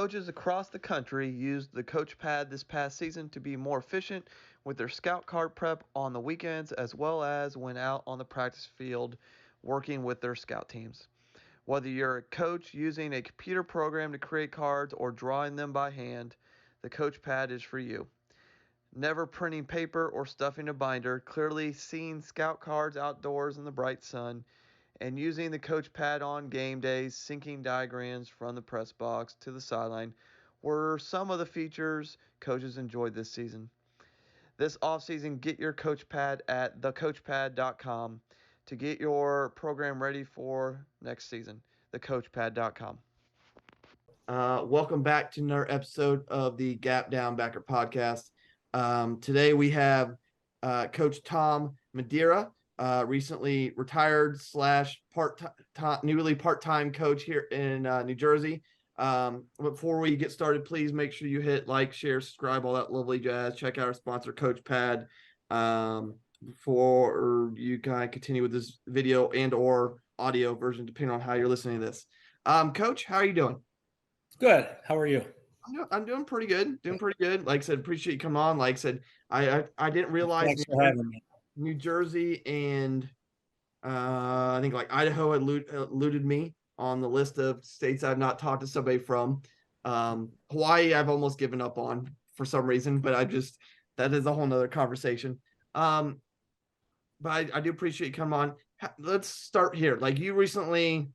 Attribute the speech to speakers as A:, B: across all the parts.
A: Coaches across the country used the CoachPad this past season to be more efficient with their scout card prep on the weekends as well as when out on the practice field working with their scout teams. Whether you're a coach using a computer program to create cards or drawing them by hand, the CoachPad is for you. Never printing paper or stuffing a binder, clearly seeing scout cards outdoors in the bright sun, and using the coach pad on game days, syncing diagrams from the press box to the sideline were some of the features coaches enjoyed this season. This offseason, get your coach pad at thecoachpad.com to get your program ready for next season. Thecoachpad.com.
B: Welcome back to another episode of the Gap Down Backer podcast. Today we have Coach Tom Maderia, recently retired / newly part-time coach here in New Jersey. Before we get started, please make sure you hit like, share, subscribe, all that lovely jazz. Check out our sponsor, CoachPad, before you kind of continue with this video and or audio version, depending on how you're listening to this. Coach, how are you doing?
C: Good. How are you?
B: I'm doing pretty good. Like I said, appreciate you coming on. Like I said, I didn't realize
C: Thanks for having me.
B: New Jersey and I think like Idaho had eluded me on the list of states I've not talked to somebody from. Hawaii, I've almost given up on for some reason, but that is a whole nother conversation. But I do appreciate you coming on. Let's start here. Like, you recently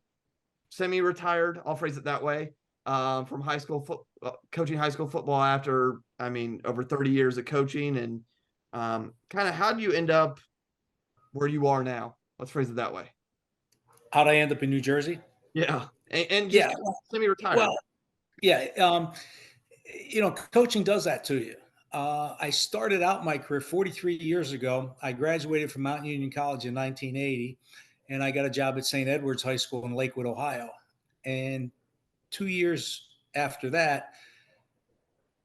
B: semi-retired, I'll phrase it that way, from high school coaching high school football after, over 30 years of coaching. And kind of how do you end up where you are now? Let's phrase it that way.
C: How'd I end up in New Jersey?
B: Yeah. And just semi-retired.
C: Well, yeah. Coaching does that to you. I started out my career 43 years ago. I graduated from Mount Union College in 1980, and I got a job at St. Edward's High School in Lakewood, Ohio. And 2 years after that,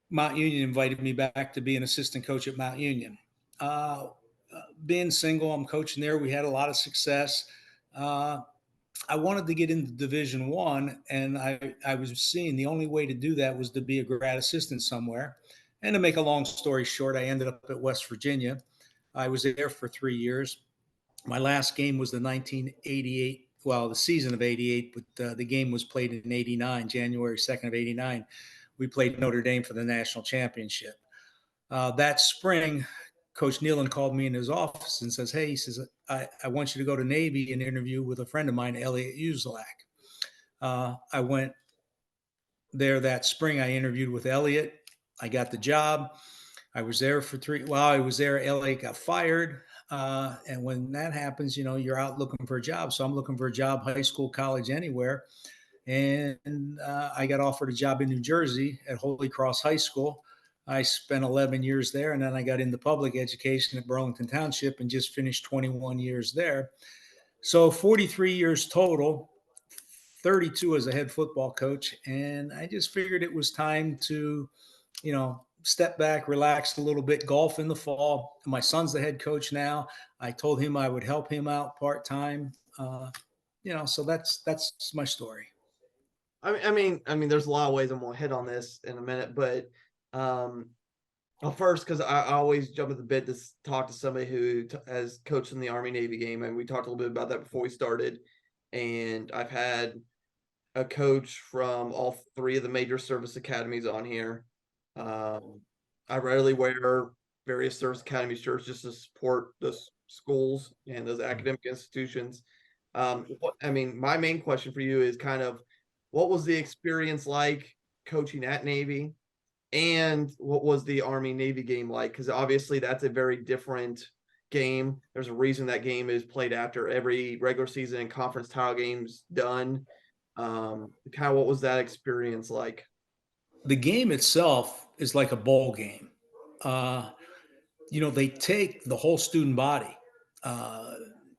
C: Mount Union invited me back to be an assistant coach at Mount Union. Being single, I'm coaching there. We had a lot of success. I wanted to get into Division I, and I was seeing the only way to do that was to be a grad assistant somewhere. And to make a long story short, I ended up at West Virginia. I was there for 3 years. My last game was the 1988, the season of 88, but the game was played in 89, January 2nd of 89. We played Notre Dame for the national championship. That spring, Coach Nealon called me in his office and says, hey, he says, I want you to go to Navy and interview with a friend of mine, Elliot Uselak. I went there that spring. I interviewed with Elliot. I got the job. I was there for while I was there, Elliot got fired. And when that happens, you're out looking for a job. So I'm looking for a job, high school, college, anywhere. And I got offered a job in New Jersey at Holy Cross High School. I spent 11 years there, and then I got into public education at Burlington Township and just finished 21 years there. So 43 years total, 32 as a head football coach. And I just figured it was time to, step back, relax a little bit, golf in the fall. My son's the head coach now. I told him I would help him out part-time. So that's my story.
B: I mean, there's a lot of ways I'm going to hit on this in a minute, but first, because I always jump at the bit to talk to somebody who has coached in the Army Navy game, and we talked a little bit about that before we started. And I've had a coach from all three of the major service academies on here. I rarely wear various service academy shirts just to support the schools and those academic institutions. My main question for you is kind of, what was the experience like coaching at Navy, and what was the Army Navy game like? Because obviously that's a very different game. There's a reason that game is played after every regular season and conference title games done. Kind of what was that experience like?
C: The game itself is like a bowl game. They take the whole student body.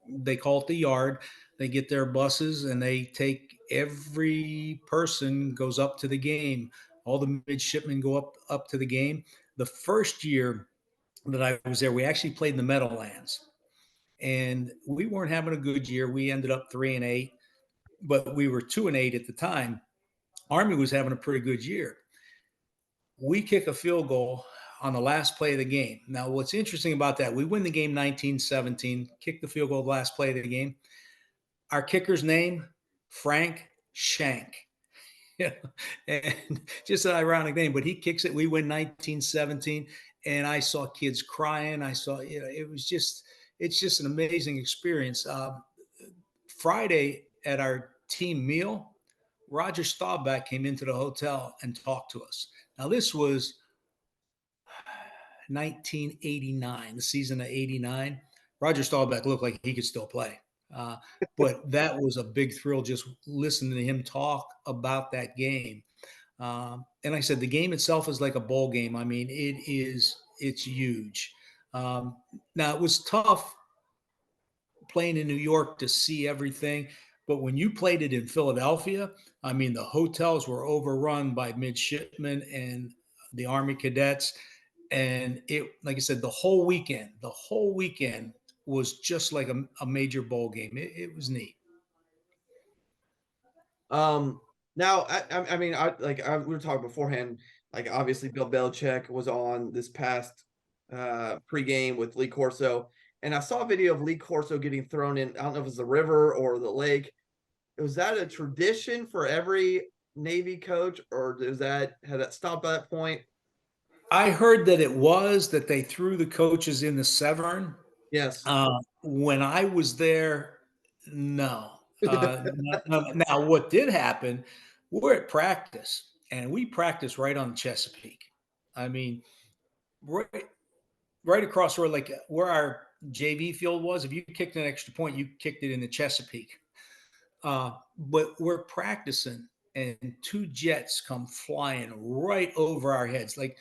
C: They call it the yard. They get their buses and they take every person goes up to the game. All the midshipmen go up to the game. The first year that I was there, we actually played in the Meadowlands, and we weren't having a good year. We ended up 3-8, but we were 2-8 at the time. Army was having a pretty good year. We kick a field goal on the last play of the game. Now, what's interesting about that, we win the game 19-17, kick the field goal last play of the game. Our kicker's name, Frank Shank. Yeah, and just an ironic name, but he kicks it. We win 19-17, and I saw kids crying. I saw, it's just an amazing experience. Friday at our team meal, Roger Staubach came into the hotel and talked to us. Now, this was 1989, the season of 89. Roger Staubach looked like he could still play. But that was a big thrill just listening to him talk about that game. And like I said, the game itself is like a bowl game. I mean, it's huge. Now, it was tough playing in New York to see everything. But when you played it in Philadelphia, I mean, the hotels were overrun by midshipmen and the Army cadets. And it, like I said, the whole weekend was just like a major bowl game. It was neat.
B: Now, I mean, we were talking beforehand. Like, obviously, Bill Belichick was on this past pregame with Lee Corso, and I saw a video of Lee Corso getting thrown in. I don't know if it's the river or the lake. Was that a tradition for every Navy coach, or had that stopped by that point?
C: I heard that it was that they threw the coaches in the Severn.
B: Yes.
C: When I was there, no. Now, what did happen? We're at practice, and we practice right on Chesapeake. I mean, right across the road, like where our JV field was. If you kicked an extra point, you kicked it in the Chesapeake. But we're practicing, and two jets come flying right over our heads, like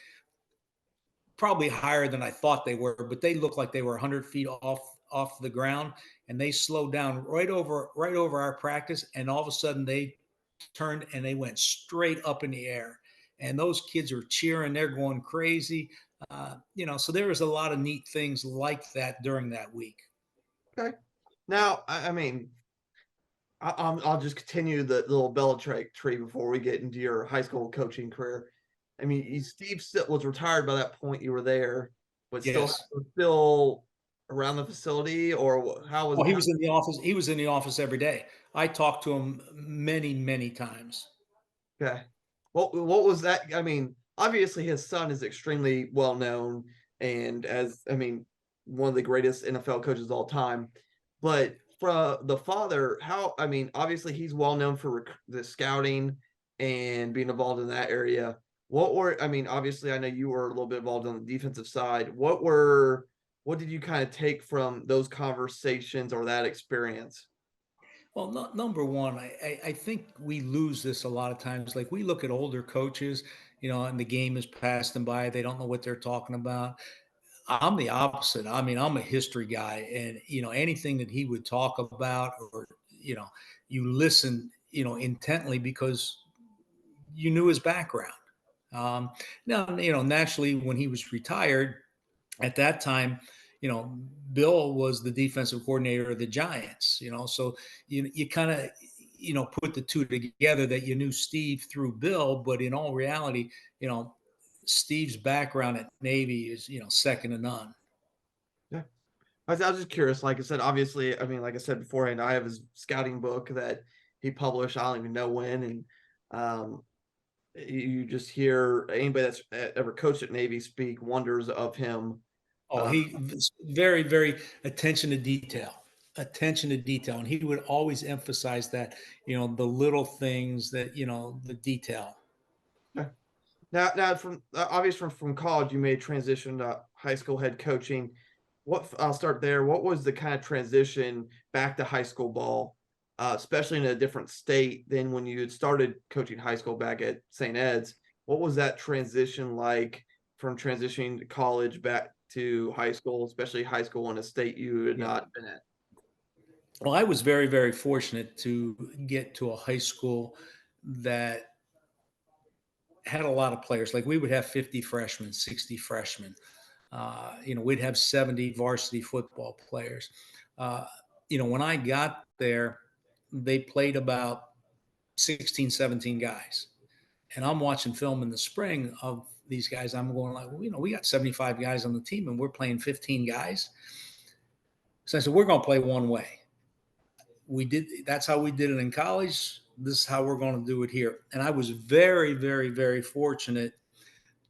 C: probably higher than I thought they were, but they looked like they were 100 feet off the ground, and they slowed down right over our practice, and all of a sudden they turned and they went straight up in the air, and those kids are cheering, they're going crazy. So there was a lot of neat things like that during that week.
B: Okay. Now, I mean, I'll just continue the little Belichick tree before we get into your high school coaching career. I mean, Steve was retired by that point. You were there, but
C: Yes.
B: still around the facility, or how was?
C: Well, he was in the office. He was in the office every day. I talked to him many, many times.
B: Okay. What was that? I mean, obviously his son is extremely well known, and one of the greatest NFL coaches of all time. But from the father, obviously he's well known for the scouting and being involved in that area. Obviously I know you were a little bit involved on the defensive side. What did you kind of take from those conversations or that experience?
C: Well, number one, I think we lose this a lot of times. Like we look at older coaches, and the game has passed them by. They don't know what they're talking about. I'm the opposite. I mean, I'm a history guy, and anything that he would talk about, or you listen, intently because you knew his background. Now, naturally, when he was retired at that time, Bill was the defensive coordinator of the Giants. So you kind of put the two together that you knew Steve through Bill, but in all reality, Steve's background at Navy is second to none.
B: Yeah. I was just curious. Like I said, obviously, I mean, like I said beforehand, I have his scouting book that he published. I don't even know when. And you just hear anybody that's ever coached at Navy speak wonders of him.
C: Oh, he was very, very attention to detail. Attention to detail. And he would always emphasize that, the little things that, the detail.
B: Now, from obviously from college, you made transition to high school head coaching. I'll start there. What was the kind of transition back to high school ball, especially in a different state than when you had started coaching high school back at St. Ed's? What was that transition like from transitioning to college back to high school, especially high school in a state you had not been at?
C: Well, I was very, very fortunate to get to a high school that had a lot of players. Like we would have 50 freshmen, 60 freshmen. We'd have 70 varsity football players. When I got there, they played about 16, 17 guys. And I'm watching film in the spring of these guys. I'm going like, well, we got 75 guys on the team and we're playing 15 guys. So I said, we're going to play one way. That's how we did it in college. This is how we're going to do it here. And I was very, very, very fortunate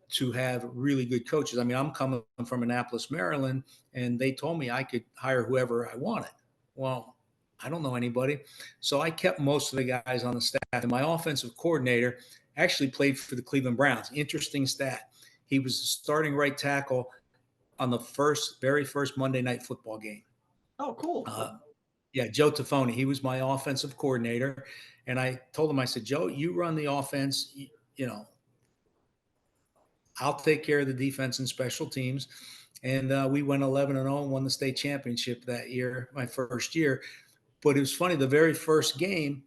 C: to have really good coaches. I mean, I'm coming from Annapolis, Maryland, and they told me I could hire whoever I wanted. Well, I don't know anybody. So I kept most of the guys on the staff. And my offensive coordinator actually played for the Cleveland Browns. Interesting stat. He was the starting right tackle on the very first Monday Night Football game.
B: Oh, cool.
C: Yeah, Joe Tafoni. He was my offensive coordinator. And I told him, I said, Joe, you run the offense, I'll take care of the defense and special teams. And we went 11-0 and won the state championship that year, my first year. But it was funny, the very first game,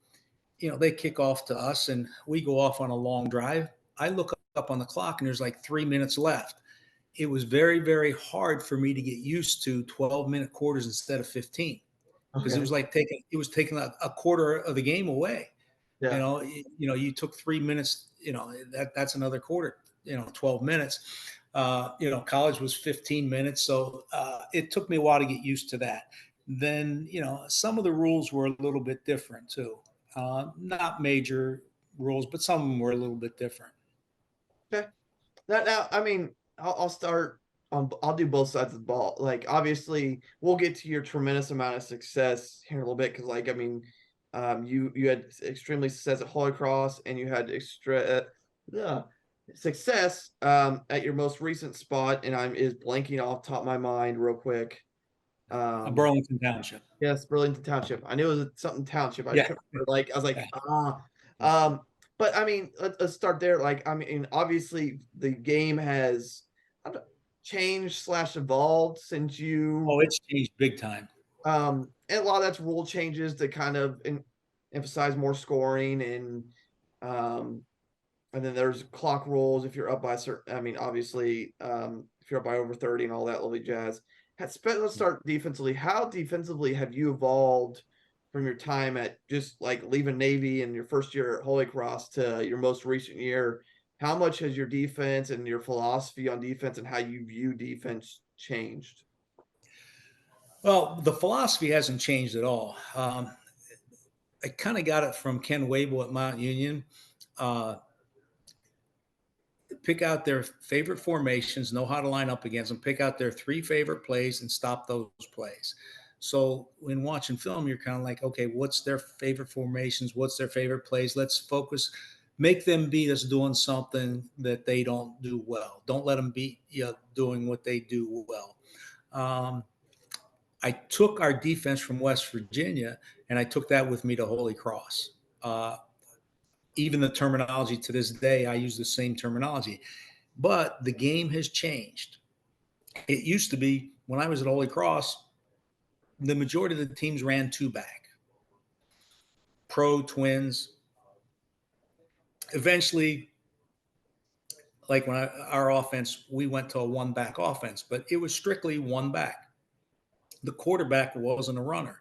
C: they kick off to us and we go off on a long drive. I look up on the clock and there's like 3 minutes left. It was very, very hard for me to get used to 12-minute quarters instead of 15. Because it was like taking a quarter of the game away.
B: Yeah.
C: You took 3 minutes, that's another quarter, 12 minutes. College was 15 minutes. So it took me a while to get used to that. Then, some of the rules were a little bit different too. Not major rules, but some of them were a little bit different.
B: Okay. Now, I mean, I'll start on. I'll do both sides of the ball. Like, obviously, we'll get to your tremendous amount of success here in a little bit because, like, I mean, you had extremely success at Holy Cross, and you had success at your most recent spot, and I'm is blanking off top of my mind real quick.
C: Burlington Township.
B: Yes, Burlington Township. I knew it was something township. I couldn't remember, I was like,
C: Yeah.
B: But I mean, let's start there. Like, I mean, obviously the game has changed / evolved since you.
C: Oh, it's changed big time.
B: And a lot of that's rule changes to kind of emphasize more scoring and then there's clock rules if you're up by a certain. I mean, obviously, if you're up by over 30 and all that lovely jazz. Let's start defensively. How defensively have you evolved from your time at just like leaving Navy and your first year at Holy Cross to your most recent year? How much has your defense and your philosophy on defense and how you view defense changed?
C: Well, the philosophy hasn't changed at all. I kind of got it from Ken Wable at Mount Union. Pick out their favorite formations, know how to line up against them, pick out their 3 favorite plays and stop those plays. So when watching film, you're kind of like, okay, what's their favorite formations? What's their favorite plays? Let's focus, make them beat us doing something that they don't do well. Don't let them beat you doing what they do well. I took our defense from West Virginia and I took that with me to Holy Cross. Even the terminology to this day, I use the same terminology, but the game has changed. It used to be when I was at Holy Cross, the majority of the teams ran 2-back, pro twins. Eventually, like when our offense, we went to a 1-back offense, but it was strictly 1-back. The quarterback wasn't a runner.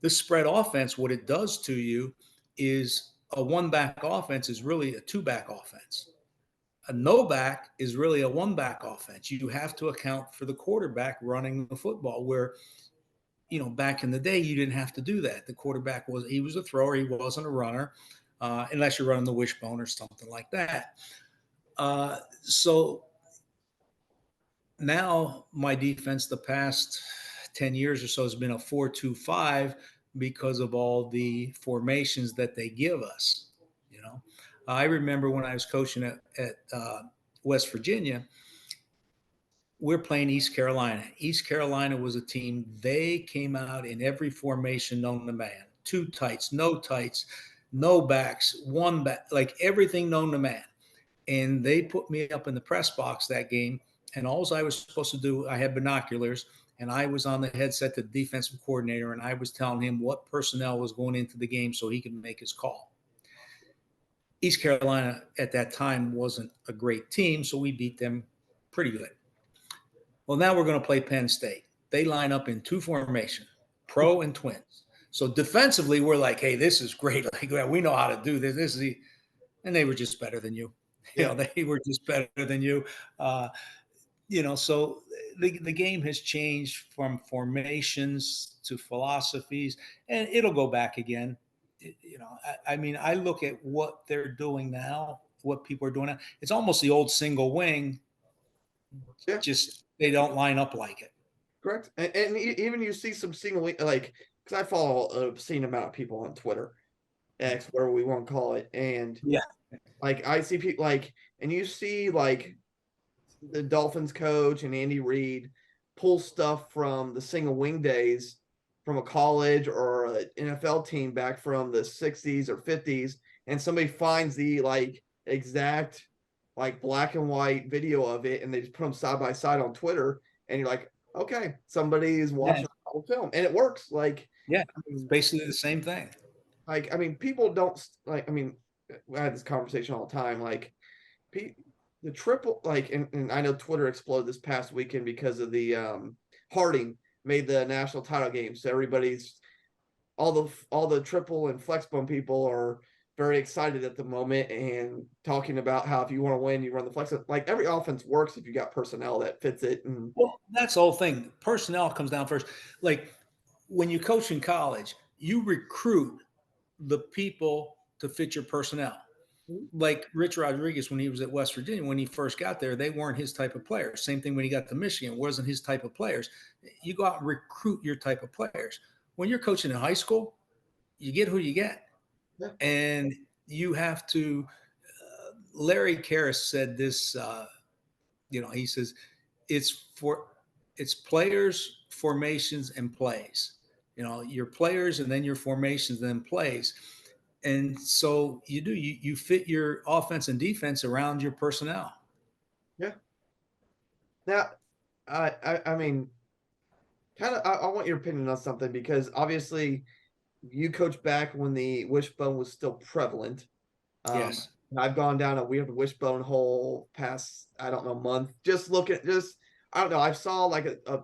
C: This spread offense, what it does to you is a 1-back offense is really a 2-back offense. A no-back is really a 1-back offense. You have to account for the quarterback running the football where, back in the day, you didn't have to do that. The quarterback was a thrower. He wasn't a runner unless you're running the wishbone or something like that. So now my defense the past 10 years or so has been a 4-2-5 because of all the formations that they give us. I remember when I was coaching at West Virginia, we're playing East Carolina. East Carolina was a team, they came out in every formation known to man. 2 tights, no backs, 1 back, like everything known to man. And they put me up in the press box that game. And all I was supposed to do, I had binoculars, and I was on the headset to the defensive coordinator, and I was telling him what personnel was going into the game so he could make his call. East Carolina at that time wasn't a great team, so we beat them pretty good. Well, now we're going to play Penn State. They line up in 2 formation, pro and twins. So defensively, we're like, hey, this is great. Like, we know how to do this. and they were just better than you.
B: Yeah.
C: They were just better than you. Uh, so the game has changed from formations to philosophies, and it'll go back again. I mean, I look at what they're doing now, what people are doing now. It's almost the old single wing,
B: Yeah.
C: just they don't line up like it.
B: Correct. And even you see some single like, because I follow an obscene amount of people on Twitter, X, whatever we want to call it, and
C: Yeah.
B: like I see people like, and you see like the Dolphins coach and Andy Reid pull stuff from the single wing days from a college or an NFL team back from the 60s or 50s, and somebody finds the like exact like black and white video of it, and they just put them side by side on Twitter, and you're like, okay, somebody is watching the whole film, and it works. Like,
C: Yeah,
B: I
C: it's
B: mean,
C: basically the same thing.
B: like, I mean, people don't like. I mean, I had this conversation all the time. Like, the triple, like, and I know Twitter exploded this past weekend because of the Harding made the national title game, so everybody's all the triple and flex bone people are very excited at the moment and talking about how if you want to win, you run the flex. Like every offense works if you got personnel that fits it. And
C: Well, that's the whole thing. Personnel comes down first. Like when you coach in college, you recruit the people to fit your personnel. Like Rich Rodriguez, when he was at West Virginia, when he first got there, they weren't his type of players. Same thing when he got to Michigan, wasn't his type of players. You go out and recruit your type of players. When you're coaching in high school, you get who you get.
B: yeah,
C: And you have to, Larry Karras said this, he says, it's for, it's players, formations, and plays. Your players and then your formations, and then plays. And so you fit your offense and defense around your personnel.
B: yeah. Now, I mean, kind of, I want your opinion on something because obviously you coached back when the wishbone was still prevalent. Um,
C: Yes.
B: I've gone down a weird wishbone hole past, I don't know, month. Just look at just, I don't know. I saw like a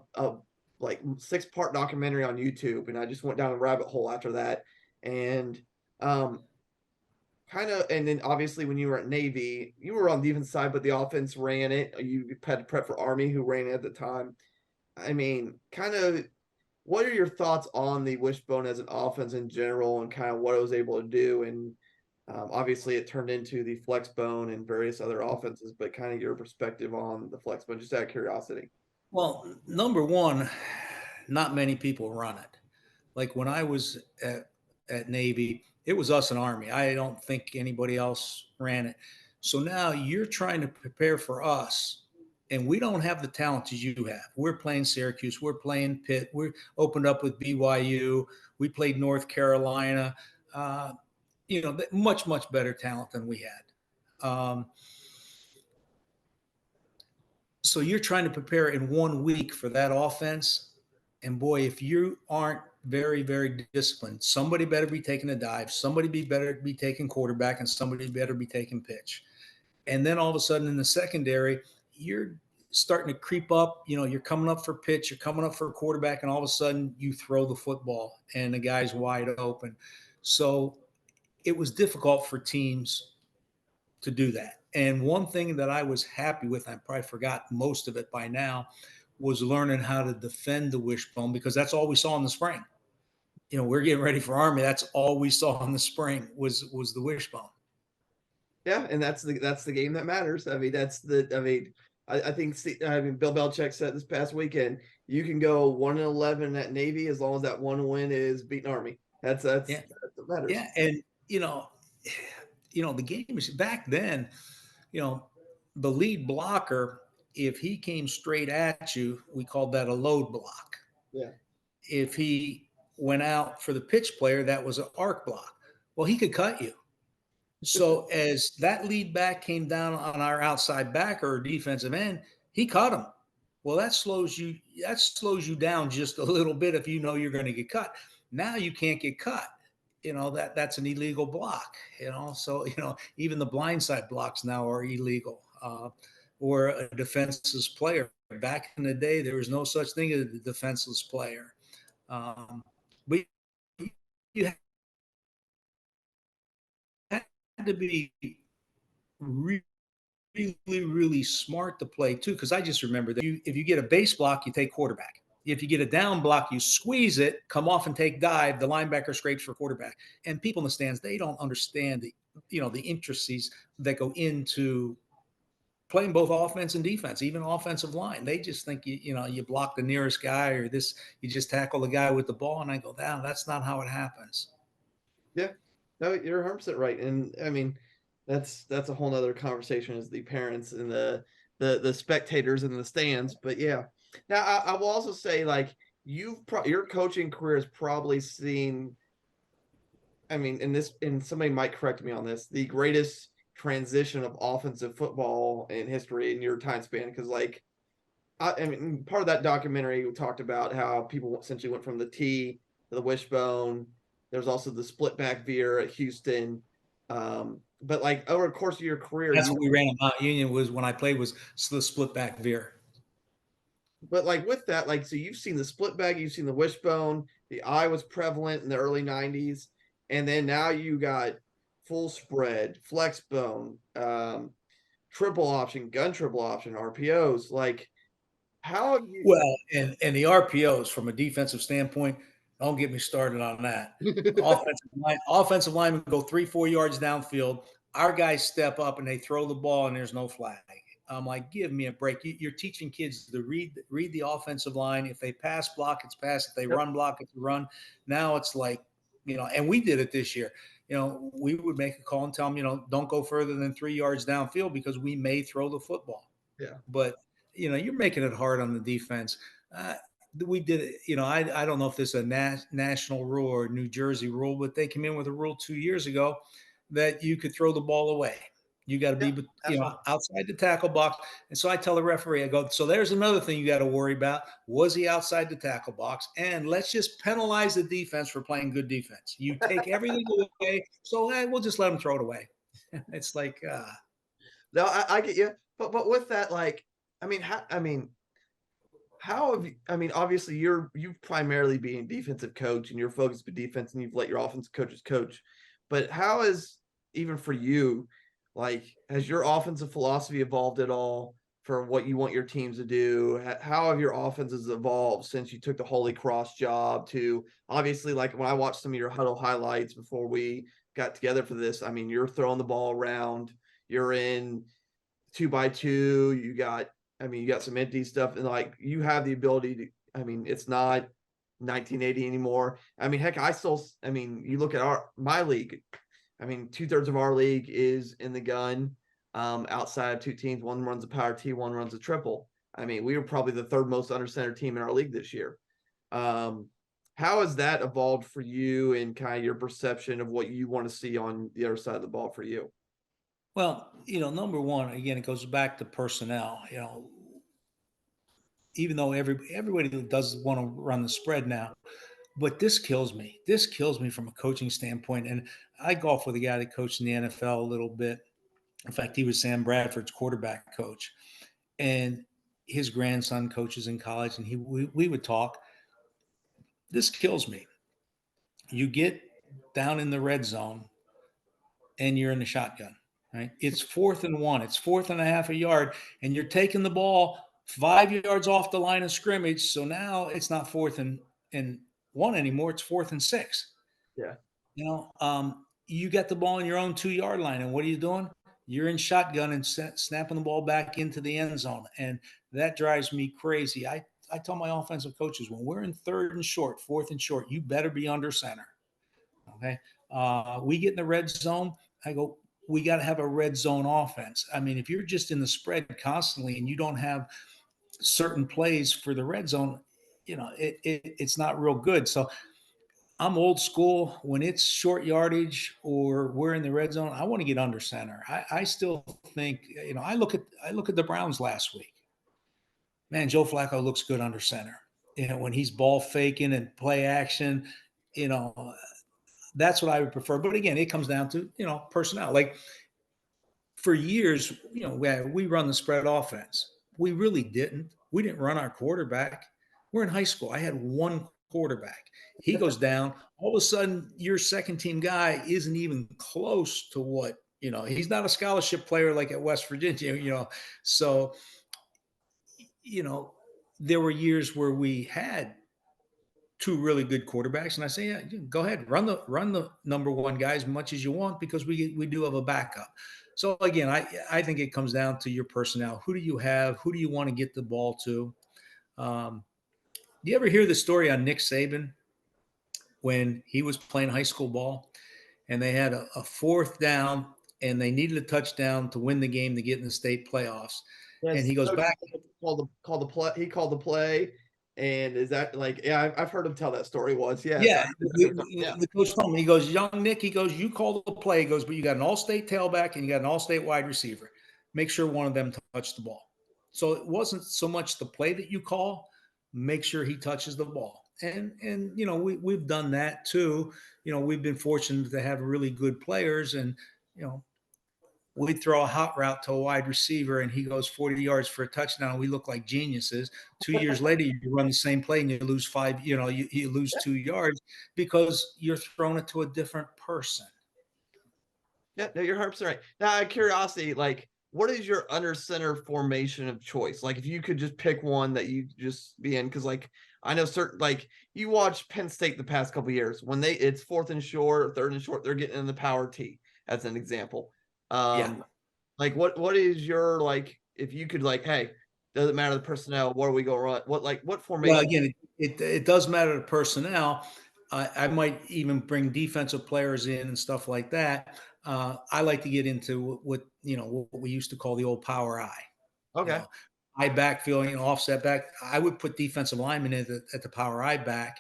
B: like 6-part documentary on YouTube, and I just went down a rabbit hole after that. And um, kind of, and then obviously when you were at Navy, you were on the defense side, but the offense ran it. You had to prep for Army, who ran it at the time. I mean, kind of, what are your thoughts on the wishbone as an offense in general, and kind of what it was able to do? And obviously, it turned into the flex bone and various other offenses, but kind of your perspective on the flex bone, just out of curiosity.
C: Well, number one, not many people run it. Like when I was at Navy, it was us and Army. I don't think anybody else ran it. So now you're trying to prepare for us, and we don't have the talent as you have. We're playing Syracuse, we're playing Pitt, we're opened up with BYU, we played North Carolina. Much better talent than we had. So you're trying to prepare in 1 week for that offense. And boy, if you aren't very, very disciplined, somebody better be taking a dive, better be taking quarterback, and somebody better be taking pitch. And then all of a sudden in the secondary, you're starting to creep up. You're coming up for pitch, you're coming up for a quarterback, and all of a sudden you throw the football and the guy's wide open. So it was difficult for teams to do that. And one thing that I was happy with, I probably forgot most of it by now, was learning how to defend the wishbone, because that's all we saw in the spring. We're getting ready for Army. That's all we saw in the spring was the wishbone.
B: Yeah, and that's the game that matters. I mean, I think Bill Belichick said this past weekend, you can go 1-11 at Navy as long as that one win is beating Army. That's
C: Yeah.
B: what matters.
C: Yeah, and the game is back then. The lead blocker, if he came straight at you, we called that a load block.
B: Yeah.
C: If he went out for the pitch player, that was an arc block. Well, he could cut you. So as that lead back came down on our outside backer or defensive end, he cut him. Well, that slows you down just a little bit if you know you're going to get cut. Now you can't get cut. That's an illegal block. So even the blindside blocks now are illegal. Or a defenseless player. Back in the day, there was no such thing as a defenseless player. But you had to be really, really smart to play too. Because I just remember that if you get a base block, you take quarterback. If you get a down block, you squeeze it, come off and take dive. The linebacker scrapes for quarterback. And people in the stands, they don't understand the intricacies that go into playing both offense and defense, even offensive line. They just think you block the nearest guy, or you just tackle the guy with the ball. And I go, down. That's not how it happens.
B: Yeah, no, you're 100% right. And I mean, that's a whole nother conversation as the parents and the spectators in the stands. But yeah, now I will also say, like, your coaching career has probably seen, I mean, and somebody might correct me on this, the greatest transition of offensive football in history in your time span. Because, like, I mean, part of that documentary talked about how people essentially went from the T to the wishbone. There's also the split back veer at Houston. But like over the course of your career,
C: That's what we ran at Mount Union was when I played was the split back veer.
B: but like with that, like, so you've seen the split back, you've seen the wishbone, the eye was prevalent in the early 90s. And then now you got full spread, flex bone, triple option, gun triple option, RPOs. Like, how have you?
C: Well, and the RPOs from a defensive standpoint, don't get me started on that. Offensive linemen go 3-4 yards downfield. Our guys step up and they throw the ball and there's no flag. I'm like, give me a break. You're teaching kids to read the offensive line. If they pass block, it's pass. If they run block, it's run. Now it's like, and we did it this year. We would make a call and tell them, don't go further than 3 yards downfield because we may throw the football.
B: Yeah.
C: But you're making it hard on the defense. We did it. I don't know if this is a national rule or New Jersey rule, but they came in with a rule 2 years ago that you could throw the ball away. You got to be, outside the tackle box. And so I tell the referee, I go, so there's another thing you got to worry about. Was he outside the tackle box? And let's just penalize the defense for playing good defense. You take everything away. So we'll just let them throw it away. It's like,
B: no, I get you. But with that, like, how have you, obviously you've primarily being defensive coach and you're focused on defense and you've let your offensive coaches coach, but how is, even for you, like, has your offensive philosophy evolved at all for what you want your teams to do? How have your offenses evolved since you took the Holy Cross job to, obviously, like when I watched some of your huddle highlights before we got together for this, you're throwing the ball around, you're in 2x2, you got some empty stuff, and like you have the ability to, it's not 1980 anymore. Heck, you look at my league, 2/3 of our league is in the gun, outside of two teams. One runs a power T, one runs a triple. We were probably the third most under center team in our league this year. How has that evolved for you and kind of your perception of what you want to see on the other side of the ball for you?
C: Well, number one, again, it goes back to personnel. Even though everybody does want to run the spread now, but this kills me. This kills me from a coaching standpoint. And I golf with a guy that coached in the NFL a little bit. In fact, he was Sam Bradford's quarterback coach, and his grandson coaches in college. And we would talk. This kills me. You get down in the red zone, and you're in the shotgun. Right? It's 4th and 1. It's 4th and a half a yard, and you're taking the ball 5 yards off the line of scrimmage. So now it's not 4th and 1 anymore. It's 4th and 6.
B: Yeah.
C: You get the ball in your own 2-yard line, and what are you doing? You're in shotgun and snapping the ball back into the end zone, and that drives me crazy. I tell my offensive coaches, when we're in 3rd and short, 4th and short, you better be under center. Okay. We get in the red zone. I go, we got to have a red zone offense. If you're just in the spread constantly and you don't have certain plays for the red zone, it's not real good. So I'm old school. When it's short yardage or we're in the red zone, I want to get under center. I still think, I look at the Browns last week. Man, Joe Flacco looks good under center. When he's ball faking and play action, that's what I would prefer. But again, it comes down to, personnel. Like for years, we run the spread offense. We really didn't. We didn't run our quarterback. We're in high school. I had one quarterback. He goes down. All of a sudden, your second team guy isn't even close to what He's not a scholarship player like at West Virginia. So, you know, there were years where we had two really good quarterbacks, and I say, yeah, go ahead, run the number one guy as much as you want because we do have a backup. So again, I think it comes down to your personnel. Who do you have? Who do you want to get the ball to? Um, do you ever hear the story on Nick Saban when he was playing high school ball and they had a fourth down and they needed a touchdown to win the game to get in the state playoffs? And
B: Yes,
C: he goes
B: Coach
C: back.
B: called the play. He called the play, and is that like? Yeah, I've heard him tell that story once. Yes,
C: Yeah,
B: yeah.
C: the coach told me, he goes, young Nick, he goes, you call the play, he goes, but you got an all-state tailback and you got an all-state wide receiver. Make sure one of them touch the ball. So it wasn't so much the play that you call, make sure he touches the ball. And we've done that too. We've been fortunate to have really good players, and you know, we throw a hot route to a wide receiver and he goes 40 yards for a touchdown. We look like geniuses. 2 years later, you run the same play and you lose five, you lose 2 yards because you're throwing it to a different person.
B: Yeah, no, you're 100% right. Now, out of curiosity, like, what is your under center formation of choice? Like, if you could just pick one that you just be in, because like I know certain, like you watch Penn State the past couple of years when it's fourth and short or third and short, they're getting in the power T as an example.
C: Yeah.
B: Like what is your like if you could like, hey, doesn't matter the personnel, what are we going to run? What formation?
C: Well, again, it does matter to personnel. I might even bring defensive players in and stuff like that. I like to get into what we used to call the old power eye.
B: Okay.
C: Eye backfield, offset back. I would put defensive linemen at the power eye back,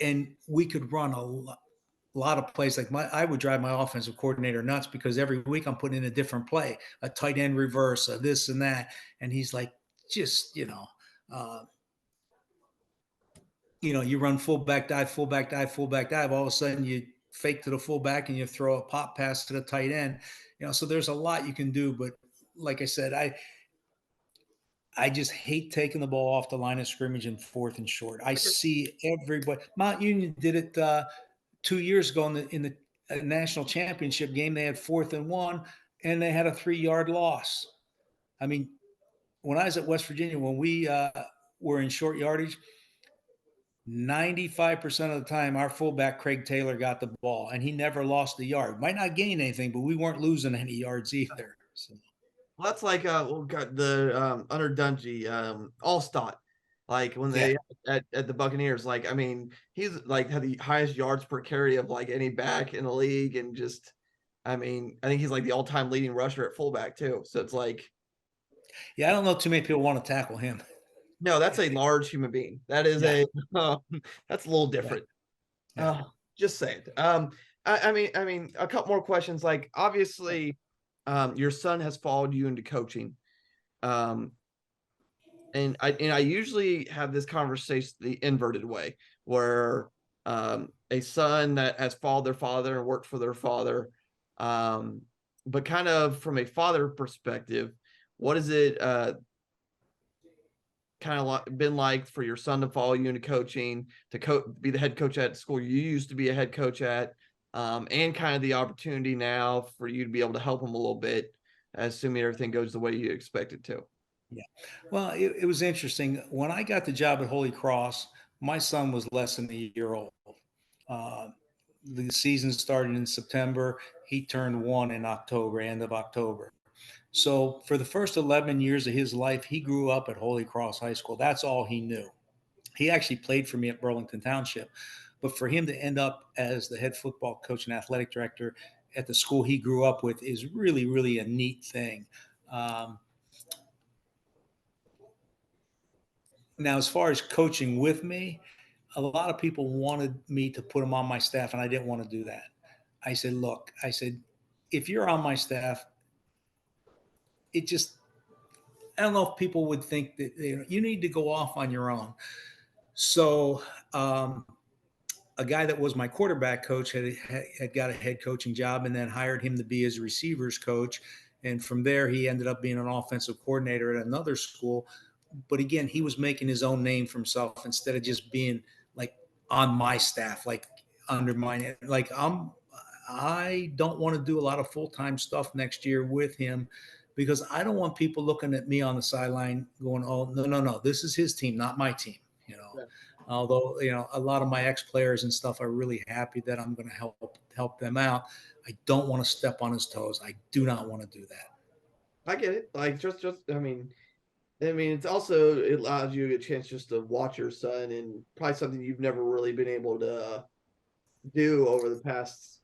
C: and we could run a lot of plays. Like I would drive my offensive coordinator nuts because every week I'm putting in a different play, a tight end reverse, a this and that, and he's like, just you run fullback dive, fullback dive, fullback dive. All of a sudden, you fake to the fullback and you throw a pop pass to the tight end. So there's a lot you can do. But like I said, I just hate taking the ball off the line of scrimmage in fourth and short. I see everybody. Mount Union did it 2 years ago in the national championship game. They had 4th and 1, and they had a 3-yard loss. I mean, when I was at West Virginia, when we were in short yardage, 95% of the time, our fullback, Craig Taylor, got the ball, and he never lost a yard. Might not gain anything, but we weren't losing any yards either. So.
B: Well, that's like got the under Dungy Allstott, like when they at the Buccaneers. Like, I mean, he's like had the highest yards per carry of like any back in the league, and just, I mean, I think he's like the all-time leading rusher at fullback too. So it's like,
C: yeah, I don't know too many people want to tackle him.
B: no, that's a large human being. That is that's a little different.
C: Yeah.
B: Just saying. I mean, a couple more questions. Like, obviously, your son has followed you into coaching. And I usually have this conversation the inverted way, where a son that has followed their father and worked for their father, but kind of from a father perspective, what is it kind of been like for your son to follow you into coaching, to be the head coach at school you used to be a head coach at, and kind of the opportunity now for you to be able to help him a little bit, assuming everything goes the way you expect it to?
C: Yeah. Well, it was interesting. When I got the job at Holy Cross, my son was less than a year old. Uh, the season started in September. He turned 1 in October, end of October. So for the first 11 years of his life, he grew up at Holy Cross High School. That's all he knew. He actually played for me at Burlington Township. But for him to end up as the head football coach and athletic director at the school he grew up with is really, really a neat thing. Now, as far as coaching with me, a lot of people wanted me to put him on my staff, and I didn't want to do that. I said, look, if you're on my staff, I don't know if people would think that you need to go off on your own. So a guy that was my quarterback coach had got a head coaching job and then hired him to be his receivers coach. And from there, he ended up being an offensive coordinator at another school. But again, he was making his own name for himself instead of just being like on my staff, like undermining it. Like I don't want to do a lot of full-time stuff next year with him because I don't want people looking at me on the sideline going, "Oh, no, no, no, this is his team, not my team." You know,
B: Yeah.
C: although a lot of my ex-players and stuff are really happy that I'm going to help them out. I don't want to step on his toes. I do not want to do that.
B: I get it. Like just I mean, it's also it allows you a chance just to watch your son, and probably something you've never really been able to do over the past.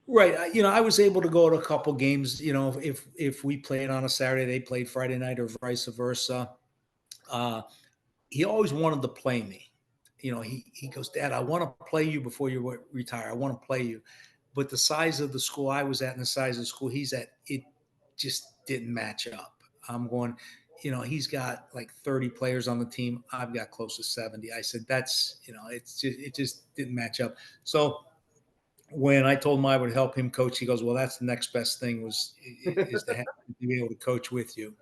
C: Right. I was able to go to a couple games. If we played on a Saturday, they played Friday night, or vice versa. Uh, he always wanted to play me. He goes, Dad, I want to play you before you retire. I want to play you. But the size of the school I was at and the size of the school he's at, it just didn't match up. I'm going, he's got like 30 players on the team. I've got close to 70. I said, it just didn't match up. So when I told him I would help him coach, he goes, well, that's the next best thing is to be able to coach with you.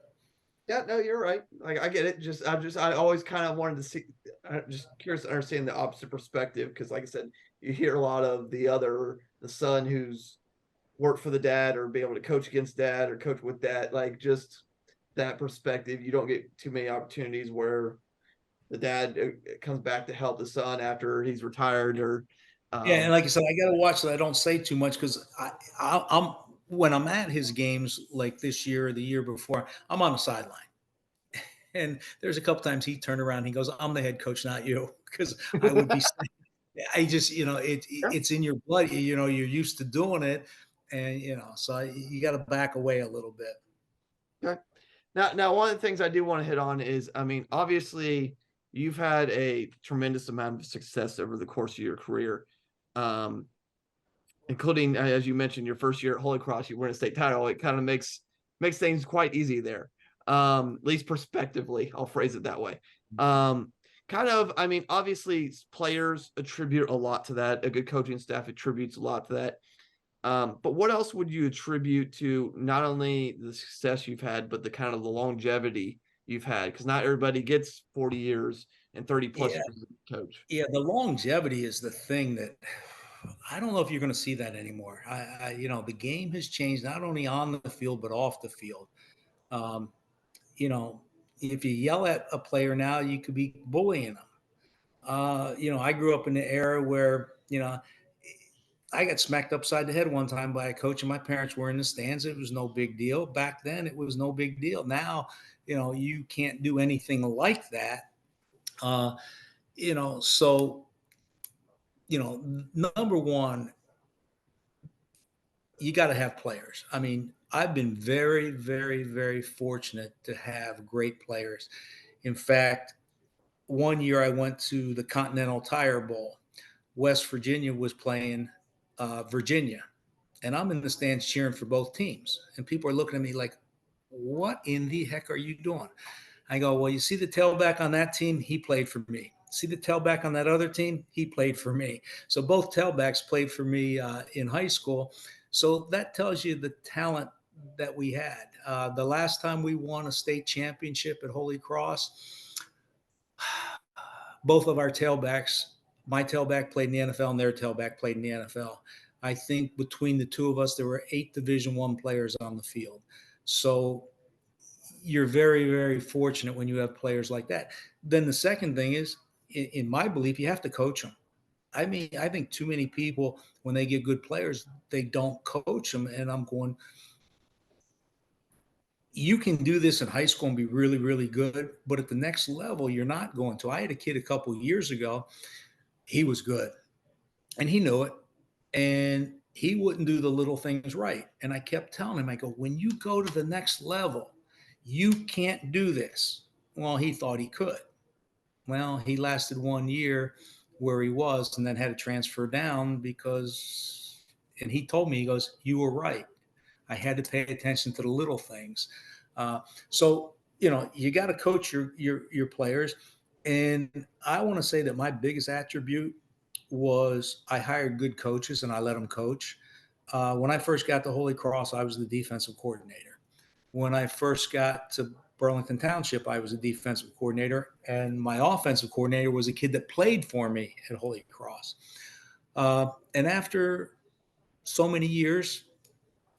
B: Yeah, no, you're right. Like I get it. I always kind of wanted to see. I'm just curious to understand the opposite perspective because, like I said, you hear a lot of the son who's worked for the dad or be able to coach against dad or coach with dad. Like just that perspective, you don't get too many opportunities where the dad comes back to help the son after he's retired or.
C: Yeah, and like I said, I got to watch that I don't say too much because I'm when I'm at his games like this year or the year before, I'm on the sideline. And there's a couple times he turned around, and he goes, "I'm the head coach, not you," because I would be. I just,
B: Yeah.
C: it's in your blood. You're used to doing it, and so you got to back away a little bit.
B: Okay. Now, one of the things I do want to hit on is, I mean, obviously, you've had a tremendous amount of success over the course of your career, um, including, as you mentioned, your first year at Holy Cross, you win a state title. It kind of makes things quite easy there, at least prospectively. I'll phrase it that way. I mean, obviously, players attribute a lot to that. A good coaching staff attributes a lot to that. But what else would you attribute to not only the success you've had, but the kind of the longevity you've had? Because not everybody gets 40 years and 30 plus
C: Yeah,
B: years as a coach.
C: yeah. The longevity is the thing that I don't know if you're going to see that anymore. The game has changed not only on the field but off the field. Um, you know, if you yell at a player now, you could be bullying them. I grew up in the era where, I got smacked upside the head one time by a coach, and my parents were in the stands. It was no big deal. Back then, it was no big deal. Now, you can't do anything like that. Uh, so, number one, you got to have players. I mean, I've been very, very, very fortunate to have great players. In fact, one year I went to the Continental Tire Bowl. West Virginia was playing Virginia, and I'm in the stands cheering for both teams. And people are looking at me like, what in the heck are you doing? I go, well, you see the tailback on that team? He played for me. See the tailback on that other team? He played for me. So both tailbacks played for me in high school. So that tells you the talent that we had. The last time we won a state championship at Holy Cross, both of our tailbacks, my tailback played in the NFL and their tailback played in the NFL. I think between the two of us, there were 8 Division I players on the field. So you're very, very fortunate when you have players like that. Then the second thing is, in my belief, you have to coach them. I mean, I think too many people, when they get good players, they don't coach them. And I'm going, you can do this in high school and be really, really good, but at the next level, you're not going to. I had a kid a couple of years ago. He was good and he knew it. And he wouldn't do the little things right. And I kept telling him, I go, when you go to the next level, you can't do this. Well, he thought he could. Well, he lasted 1 year where he was and then had to transfer down and he told me, he goes, you were right. I had to pay attention to the little things. So, you got to coach your players. And I want to say that my biggest attribute was I hired good coaches and I let them coach. When I first got to Holy Cross, I was the defensive coordinator. When I first got to Burlington Township, I was a defensive coordinator, and my offensive coordinator was a kid that played for me at Holy Cross. And after so many years,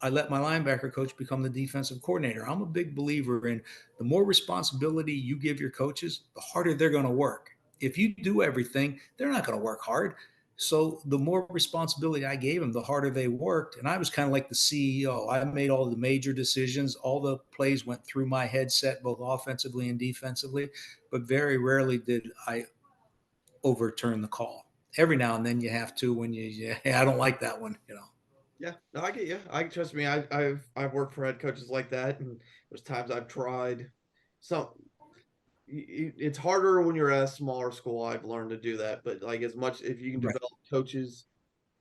C: I let my linebacker coach become the defensive coordinator. I'm a big believer in the more responsibility you give your coaches, the harder they're going to work. If you do everything, they're not going to work hard. So the more responsibility I gave them, the harder they worked. And I was kind of like the CEO. I made all the major decisions. All the plays went through my headset, both offensively and defensively. But very rarely did I overturn the call. Every now and then you have to when I don't like that one, you know.
B: Yeah, no, I get you. I trust me. I've worked for head coaches like that, and there's times I've tried. Some it's harder when you're at a smaller school. I've learned to do that, but like as much if you can
C: Right.
B: develop coaches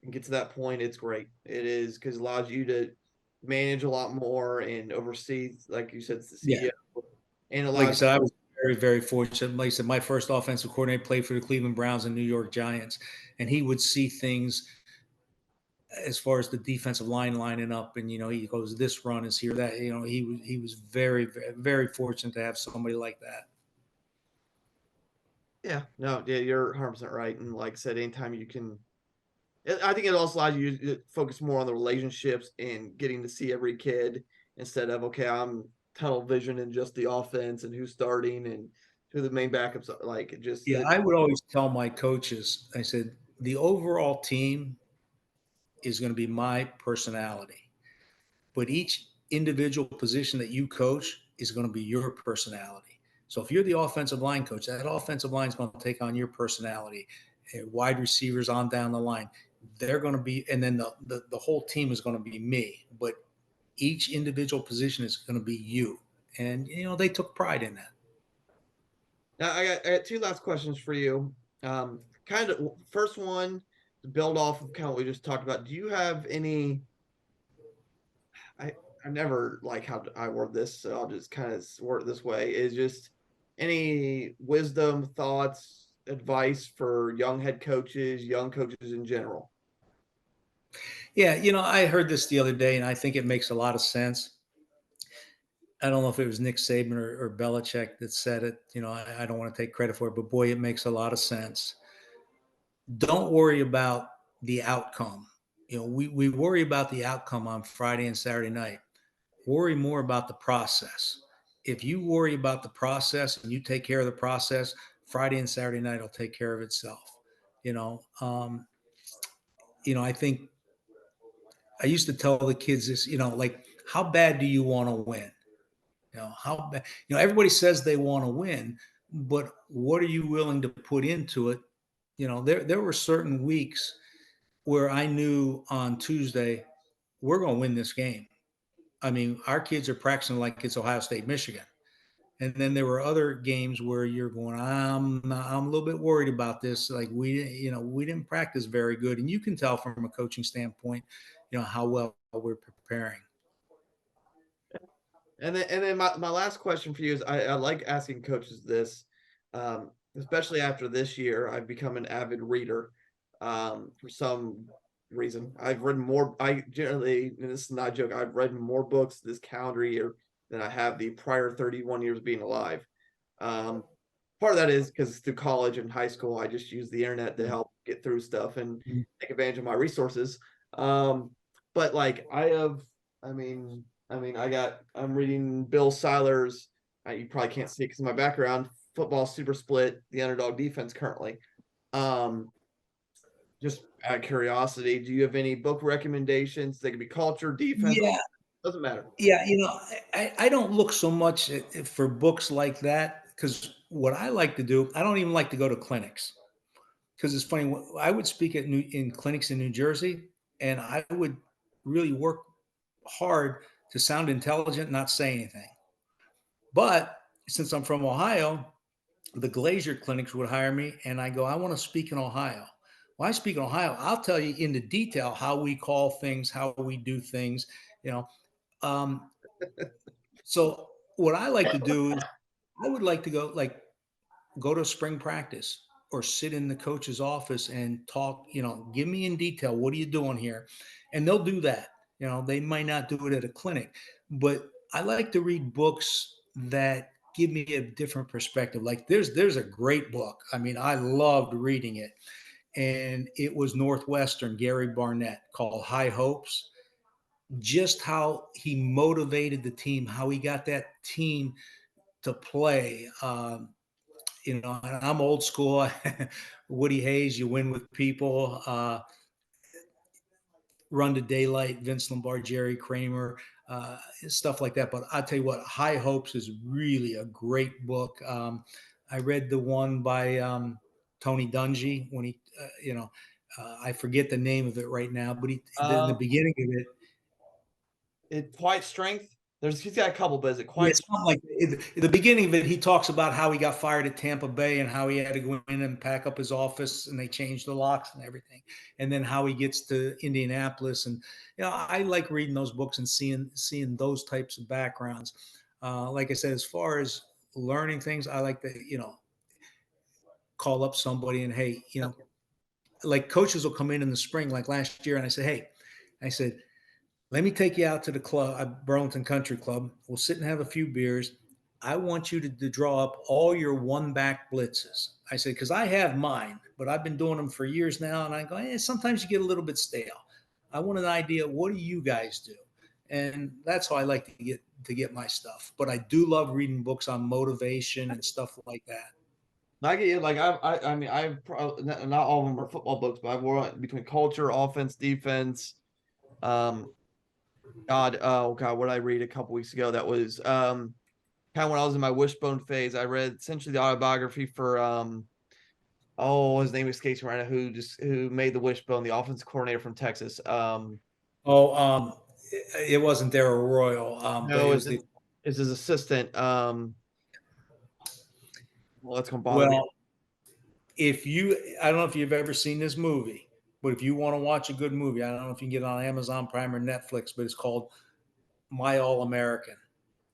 B: and get to that point, it's great. It is because it allows you to manage a lot more and oversee, like you said, it's the
C: Yeah.
B: CEO, and
C: Like I
B: allows.
C: said, I was very, very fortunate. Like I said, my first offensive coordinator played for the Cleveland Browns and New York Giants, and he would see things as far as the defensive line lining up, and he goes, "This run is here." That he was very, very, very fortunate to have somebody like that.
B: Yeah, no, yeah, you're 100% right. And like I said, anytime you can, I think it also allows you to focus more on the relationships and getting to see every kid instead of, okay, I'm tunnel vision and just the offense and who's starting and who the main backups are. Like it just,
C: Yeah, I would always tell my coaches, I said, the overall team is going to be my personality, but each individual position that you coach is going to be your personality. So if you're the offensive line coach, that offensive line is going to take on your personality. Wide receivers on down the line, they're going to be, and then the whole team is going to be me. But each individual position is going to be you, and they took pride in that.
B: now I got two last questions for you. Kind of first one to build off of kind of what we just talked about. Do you have any, I never like how I word this, so I'll just kind of word it this way. Is just any wisdom, thoughts, advice for young head coaches, young coaches in general?
C: Yeah, I heard this the other day, and I think it makes a lot of sense. I don't know if it was Nick Saban or Belichick that said it. I don't want to take credit for it, but boy, it makes a lot of sense. Don't worry about the outcome. We worry about the outcome on Friday and Saturday night. Worry more about the process. If you worry about the process and you take care of the process, Friday and Saturday night will take care of itself. You know, um, I think I used to tell the kids this. Like, how bad do you want to win? How bad? Everybody says they want to win, but what are you willing to put into it? There were certain weeks where I knew on Tuesday we're going to win this game. I mean, our kids are practicing like it's Ohio State, Michigan. And then there were other games where you're going, I'm a little bit worried about this. Like we didn't practice very good, and you can tell from a coaching standpoint, how well we're preparing.
B: And then my last question for you is I like asking coaches this, especially after this year. I've become an avid reader for some reason. I've read more. I generally, and this is not a joke, I've read more books this calendar year than I have the prior 31 years being alive. Um, Part of that is because through college and high school, I just use the internet to help get through stuff and take advantage of my resources. But like I have, I mean, I'm reading Bill Seiler's. You probably can't see it because of my background. Football Super Split, the underdog defense currently. Um, just out of curiosity, do you have any book recommendations? They could be culture, defense,
C: Yeah,
B: doesn't matter.
C: yeah. I don't look so much for books like that because what I like to do, I don't even like to go to clinics because it's funny. I would speak in clinics in New Jersey, and I would really work hard to sound intelligent, not say anything. But since I'm from Ohio, the Glazier clinics would hire me, and I go, I want to speak in Ohio. Well, I speak in Ohio. I'll tell you into detail how we call things, how we do things. You know, um, so what I like to do is I would like to go to spring practice or sit in the coach's office and talk, give me in detail, what are you doing here? And they'll do that. They might not do it at a clinic, but I like to read books that give me a different perspective. Like there's a great book. I mean, I loved reading it. and it was Northwestern, Gary Barnett, called High Hopes. Just how he motivated the team, how he got that team to play. I'm old school. Woody Hayes, you win with people. Run to Daylight, Vince Lombardi, Jerry Kramer, stuff like that. But I'll tell you what, High Hopes is really a great book. I read the one by Tony Dungy when he, I forget the name of it right now, but in the beginning of it,
B: Quiet Strength. He's got a couple, but is it Quiet?
C: Yeah, something like in the beginning of it, he talks about how he got fired at Tampa Bay and how he had to go in and pack up his office and they changed the locks and everything. And then how he gets to Indianapolis. And I like reading those books and seeing those types of backgrounds. Like I said, as far as learning things, I like to, call up somebody and hey, like coaches will come in the spring, like last year, and I said, hey, let me take you out to the club, Burlington Country Club. We'll sit and have a few beers. I want you to draw up all your one-back blitzes. I said, because I have mine, but I've been doing them for years now. And I go, sometimes you get a little bit stale. I want an idea. What do you guys do? And that's how I like to get my stuff. But I do love reading books on motivation and stuff like that.
B: I get you. Like I've probably not all of them are football books, but I've worked between culture, offense, defense. What did I read a couple weeks ago? That was kind of when I was in my wishbone phase. I read essentially the autobiography for his name escapes me right now, who made the wishbone, the offensive coordinator from Texas.
C: It wasn't Darryl Royal.
B: No, it's his assistant. It's gonna bother me.
C: I don't know if you've ever seen this movie, but if you want to watch a good movie, I don't know if you can get it on Amazon Prime or Netflix, but it's called My All American.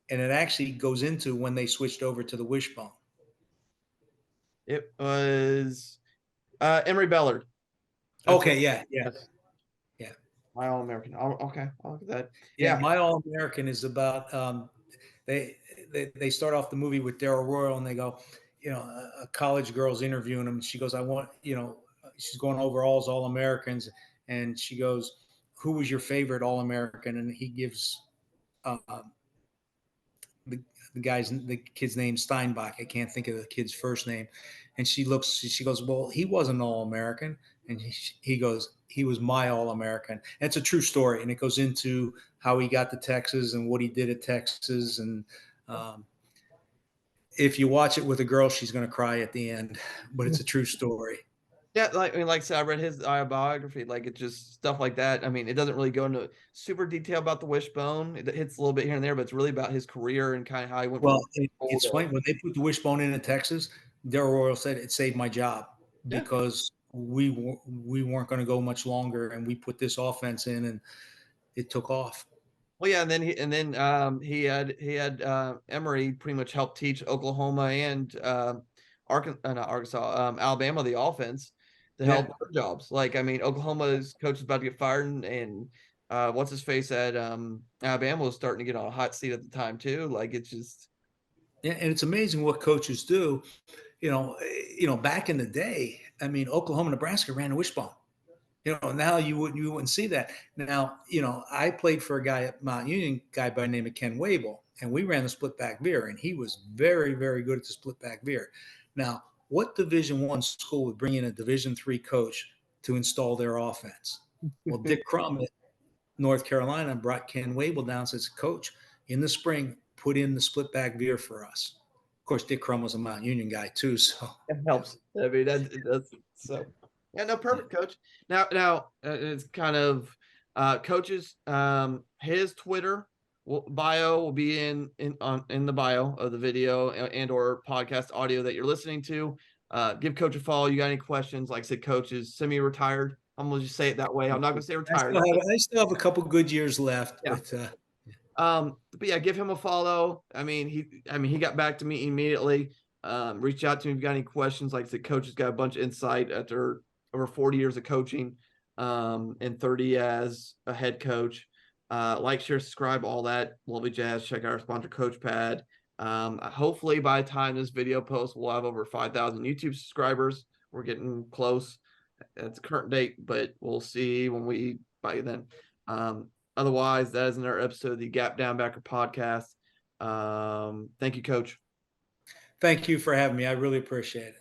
C: And it actually goes into when they switched over to the wishbone.
B: It was Emory Bellard.
C: Okay, yeah.
B: My All American. Okay, I'll look at that.
C: Yeah, My All American is about they start off the movie with Darryl Royal and they go, a college girl's interviewing him. And she goes, I want, she's going over all Americans. And she goes, who was your favorite All American? And he gives the kid's name, Steinbach. I can't think of the kid's first name. And she goes, well, he wasn't All American. And he goes, he was my All American. And it's a true story. And it goes into how he got to Texas and what he did at Texas. And if you watch it with a girl, she's going to cry at the end, but it's a true story.
B: Yeah, like I said, I read his biography. Like it's just stuff like that. I mean, it doesn't really go into super detail about the wishbone. It hits a little bit here and there, but it's really about his career and kind of how he went.
C: Well, it's funny when they put the wishbone in Texas. Darryl Royal said it saved my job because we weren't going to go much longer, and we put this offense in, and it took off.
B: Well, yeah, and then he had Emory pretty much help teach Oklahoma and Alabama the offense to help their jobs. Like, I mean, Oklahoma's coach is about to get fired, and what's his face at Alabama was starting to get on a hot seat at the time too. Like, it's just
C: and it's amazing what coaches do. Back in the day, I mean, Oklahoma, Nebraska ran a wishbone. Now you wouldn't see that. Now, I played for a guy at Mount Union, guy by the name of Ken Wable, and we ran the split back veer, and he was very, very good at the split back veer. Now, what Division I school would bring in a Division III coach to install their offense? Well, Dick Crum at North Carolina brought Ken Wable down and says, Coach, in the spring, put in the split back veer for us. Of course, Dick Crum was a Mount Union guy too, so
B: it helps. I mean, that's so. Yeah, no, perfect, Coach. Now it's kind of coaches. His Twitter bio will be in the bio of the video and or podcast audio that you're listening to. Give Coach a follow. You got any questions? Like I said, Coach is semi-retired. I'm gonna just say it that way. I'm not gonna say retired.
C: I still have a couple good years left, but
B: yeah, give him a follow. I mean, he got back to me immediately. Reach out to me if you got any questions. Like I said, Coach has got a bunch of insight after over 40 years of coaching, and 30 as a head coach. Like, share, subscribe, all that lovely jazz. Check out our sponsor, CoachPad. Hopefully by the time this video posts, we'll have over 5,000 YouTube subscribers. We're getting close. It's current date, but we'll see when we by then. Otherwise, that is another episode of the Gap Down Backer podcast. Thank you, Coach.
C: Thank you for having me. I really appreciate it.